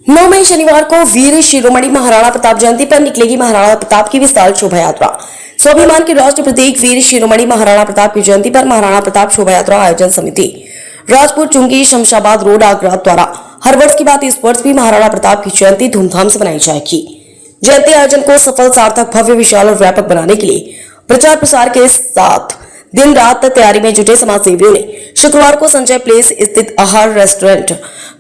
9 मई शनिवार को वीर शिरोमणि महाराणा प्रताप जयंती पर निकलेगी महाराणा प्रताप की विशाल शोभा यात्रा। स्वाभिमान के राष्ट्र प्रतीक वीर शिरोमणि महाराणा प्रताप की जयंती पर महाराणा प्रताप शोभा यात्रा आयोजन समिति राजपुर चुंगी शमशाबाद रोड आगरा द्वारा हर वर्ष की बात इस वर्ष भी महाराणा प्रताप की जयंती धूमधाम से मनाई जाएगी। जयंती आयोजन को सफल, सार्थक, भव्य, विशाल और व्यापक बनाने के लिए प्रचार प्रसार के साथ दिन रात तैयारी में जुटे समाज सेवियों ने शुक्रवार को संजय प्लेस स्थित आहार रेस्टोरेंट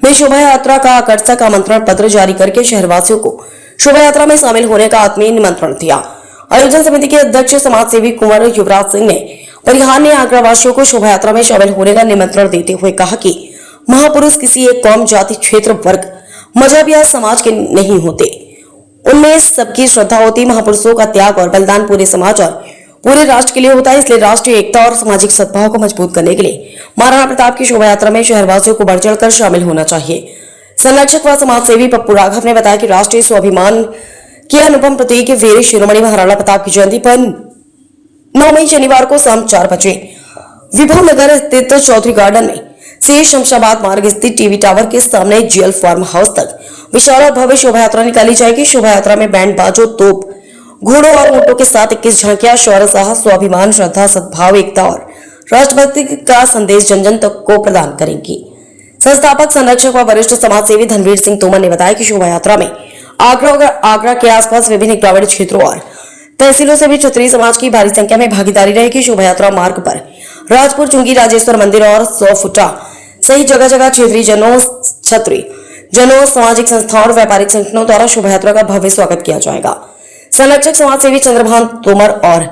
में शोभा यात्रा का आकर्षक आमंत्रण पत्र जारी करके शहरवासियों को शोभा यात्रा में शामिल होने का आत्मीय निमंत्रण दिया। आयोजन समिति के अध्यक्ष समाज सेवी कुंवर युवराज सिंह ने परिहार ने आगरा वासियों को शोभा यात्रा में शामिल होने का निमंत्रण देते हुए कहा कि महापुरुष किसी एक कौम, जाति, क्षेत्र, वर्ग, मजहब या समाज के नहीं होते, उनमें सबकी श्रद्धा होती। महापुरुषों का त्याग और बलिदान पूरे समाज और पूरे राष्ट्र के लिए होता है। इसलिए राष्ट्रीय एकता और सामाजिक सद्भाव को मजबूत करने के लिए महाराणा प्रताप की शोभा यात्रा में शहरवासियों को बढ़ चढ़कर शामिल होना चाहिए। संरक्षक व समाज सेवी पप्पू राघव ने बताया कि राष्ट्रीय स्वाभिमान के अनुपम प्रतीक वीर शिरोमणि महाराणा प्रताप की जयंती पर 9 मई शनिवार को शाम 4 बजे विभव नगर स्थित चौधरी गार्डन में से शमशाबाद मार्ग स्थित टीवी टावर के सामने जेल फार्म हाउस तक विशाल और भव्य शोभा यात्रा निकाली जाएगी। शोभा यात्रा में बैंड बाजों, तोप, घोड़ों और ऊंटों के साथ 21 झांकियां शौर्य, साहस, स्वाभिमान, श्रद्धा, सद्भाव, एकता और राष्ट्रभक्ति का संदेश जन जन तक को प्रदान करेंगी। संस्थापक, संरक्षक व वरिष्ठ समाज सेवी धनवीर सिंह तोमर ने बताया कि शोभा यात्रा में आगरा के आसपास विभिन्न ग्रामीण क्षेत्रों और तहसीलों से भी क्षत्रिय समाज की भारी संख्या में भागीदारी रहेगी। शोभा यात्रा मार्ग पर राजपुर चुंगी राजेश्वर मंदिर और 100 फुटा सहित जगह जगह क्षेत्रीय जनों, सामाजिक संस्थाओं और व्यापारिक संगठनों द्वारा शोभा यात्रा का भव्य स्वागत किया जाएगा। संरक्षक समाज सेवी चंद्रभान तोमर और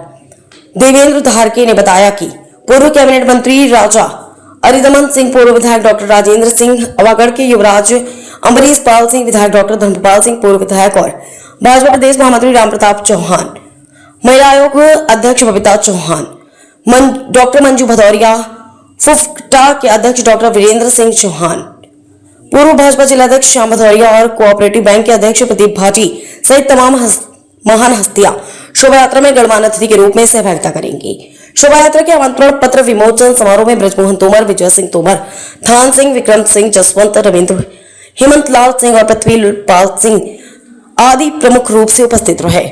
देवेंद्र धारके ने बताया कि पूर्व कैबिनेट मंत्री राजा अरिदमन सिंह, पूर्व विधायक डॉक्टर राजेंद्र सिंह, अवागढ़ के युवराज अम्बरीश पाल सिंह, विधायक डॉक्टर धर्मपाल सिंह, पूर्व विधायक और भाजपा प्रदेश महामंत्री राम प्रताप चौहान, महिला आयोग अध्यक्ष बबीता चौहान, डॉक्टर मंजू भदौरिया, फुफ्टा के अध्यक्ष डॉक्टर वीरेंद्र सिंह चौहान, पूर्व भाजपा जिलाध्यक्ष श्याम भदौरिया और कोऑपरेटिव बैंक के अध्यक्ष प्रदीप भाटी सहित तमाम महान हस्तियां शोभा यात्रा में गणमान्य अतिथि के रूप में सहभागिता करेंगी। शोभा यात्रा के आमंत्रण पत्र विमोचन समारोह में ब्रजमोहन तोमर, विजय सिंह तोमर, थान सिंह, विक्रम सिंह, जसवंत, रविंद्र, हेमंत लाल सिंह और पृथ्वी पाल सिंह आदि प्रमुख रूप से उपस्थित रहे।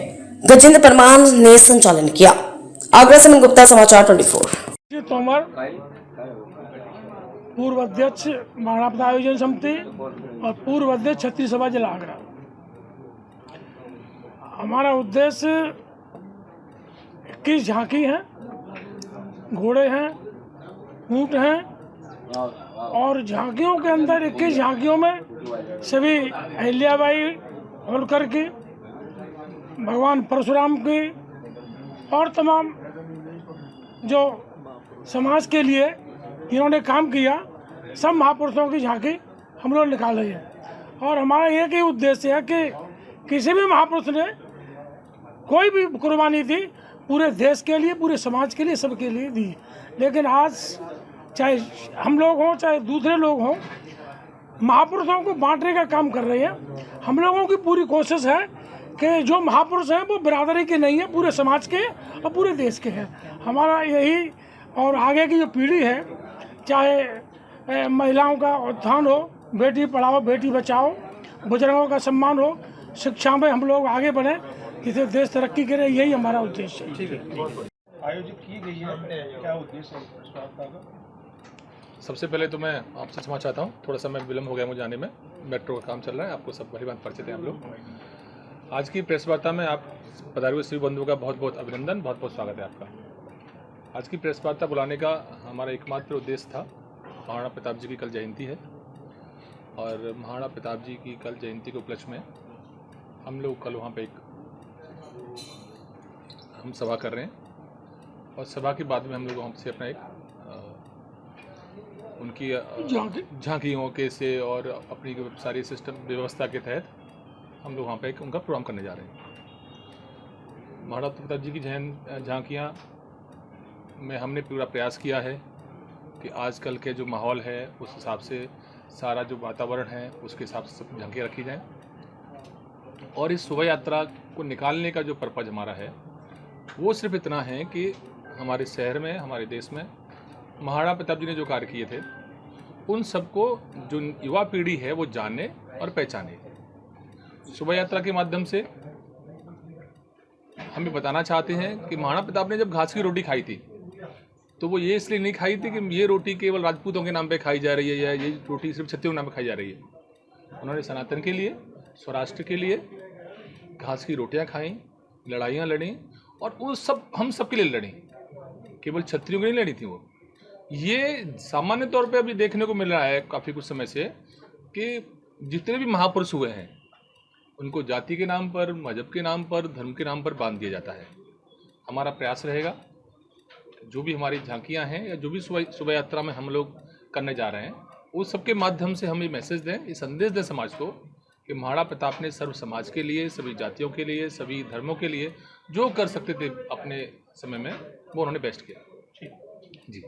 गजेंद्र परमार ने संचालन किया। आगरा से गुप्ता, समाचार 24। तोमर, पूर्व अध्यक्ष महाराणा प्रताप आयोजन समिति और पूर्व अध्यक्ष छत्तीस सभा जिला आगरा। हमारा उद्देश्य 21 झांकी हैं, घोड़े हैं, ऊंट हैं और झांकियों के अंदर 21 झांकियों में सभी अहिल्याबाई होलकर की, भगवान परशुराम की और तमाम जो समाज के लिए इन्होंने काम किया, सब महापुरुषों की झांकी हम लोग निकाल रहे हैं। और हमारा एक ही उद्देश्य है कि किसी भी महापुरुष ने कोई भी कुर्बानी दी पूरे देश के लिए, पूरे समाज के लिए, सबके लिए दी। लेकिन आज चाहे हम लोग हों चाहे दूसरे लोग हों, महापुरुषों को बांटने का काम कर रहे हैं। हम लोगों की पूरी कोशिश है कि जो महापुरुष हैं वो बिरादरी के नहीं है, पूरे समाज के और पूरे देश के हैं। हमारा यही और आगे की जो पीढ़ी है, चाहे महिलाओं का उत्थान हो, बेटी पढ़ाओ बेटी बचाओ, बुजुर्गों का सम्मान हो, शिक्षा में हम लोग आगे बढ़ें, किसी देश तरक्की करे, यही हमारा उद्देश्य है। ठीक है, आयोजित की गई है, क्या उद्देश्य है इस बात का? सबसे पहले तो मैं आपसे क्षमा चाहता हूँ, थोड़ा सा मैं विलम्ब हो गया मुझे आने में, मेट्रो का काम चल रहा है, आपको सब भली बात परिचित है हम लोग। आज की प्रेस वार्ता में आप पधारे हुए सभी बंधुओं का बहुत बहुत अभिनंदन, बहुत बहुत स्वागत है आपका। आज की प्रेस वार्ता बुलाने का हमारा एकमात्र उद्देश्य था, महाराणा प्रताप जी की कल जयंती है और महाराणा प्रताप जी की कल जयंती के उपलक्ष्य में हम लोग कल वहाँ पे एक हम सभा कर रहे हैं और सभा के बाद में हम लोग वहाँ से अपना एक उनकी झांकियों के से और अपनी सारी सिस्टम व्यवस्था के तहत हम लोग वहाँ पे एक उनका प्रोग्राम करने जा रहे हैं। महाराणा प्रताप जी की झांकियाँ में हमने पूरा प्रयास किया है कि आजकल के जो माहौल है उस हिसाब से सारा जो वातावरण है उसके हिसाब से सब झांकियाँ रखी जाएँ। और इस शोभा यात्रा को निकालने का जो पर्पज़ हमारा है वो सिर्फ इतना है कि हमारे शहर में, हमारे देश में महाराणा प्रताप जी ने जो कार्य किए थे उन सबको जो युवा पीढ़ी है वो जाने और पहचाने। शोभा यात्रा के माध्यम से हम ये बताना चाहते हैं कि महाराणा प्रताप ने जब घास की रोटी खाई थी तो वो ये इसलिए नहीं खाई थी कि ये रोटी केवल राजपूतों के नाम पे खाई जा रही है या ये रोटी सिर्फ क्षत्रियों के नाम पे खाई जा रही है। उन्होंने सनातन के लिए, स्वराष्ट्र के लिए घास की रोटियां खाई, लड़ाइयाँ लड़ी और वो सब हम सब के लिए लड़ी, केवल क्षत्रियों के लिए लड़ी थी वो। ये सामान्य तौर पे अभी देखने को मिल रहा है काफ़ी कुछ समय से कि जितने भी महापुरुष हुए हैं उनको जाति के नाम पर, मजहब के नाम पर, धर्म के नाम पर बांध दिया जाता है। हमारा प्रयास रहेगा जो भी हमारी झांकियां हैं या जो भी शोभा यात्रा में हम लोग करने जा रहे हैं उस सबके माध्यम से हम ये मैसेज दें, ये संदेश दें समाज को कि महाराणा प्रताप ने सर्व समाज के लिए, सभी जातियों के लिए, सभी धर्मों के लिए जो कर सकते थे अपने समय में वो उन्होंने बेस्ट किया। जी।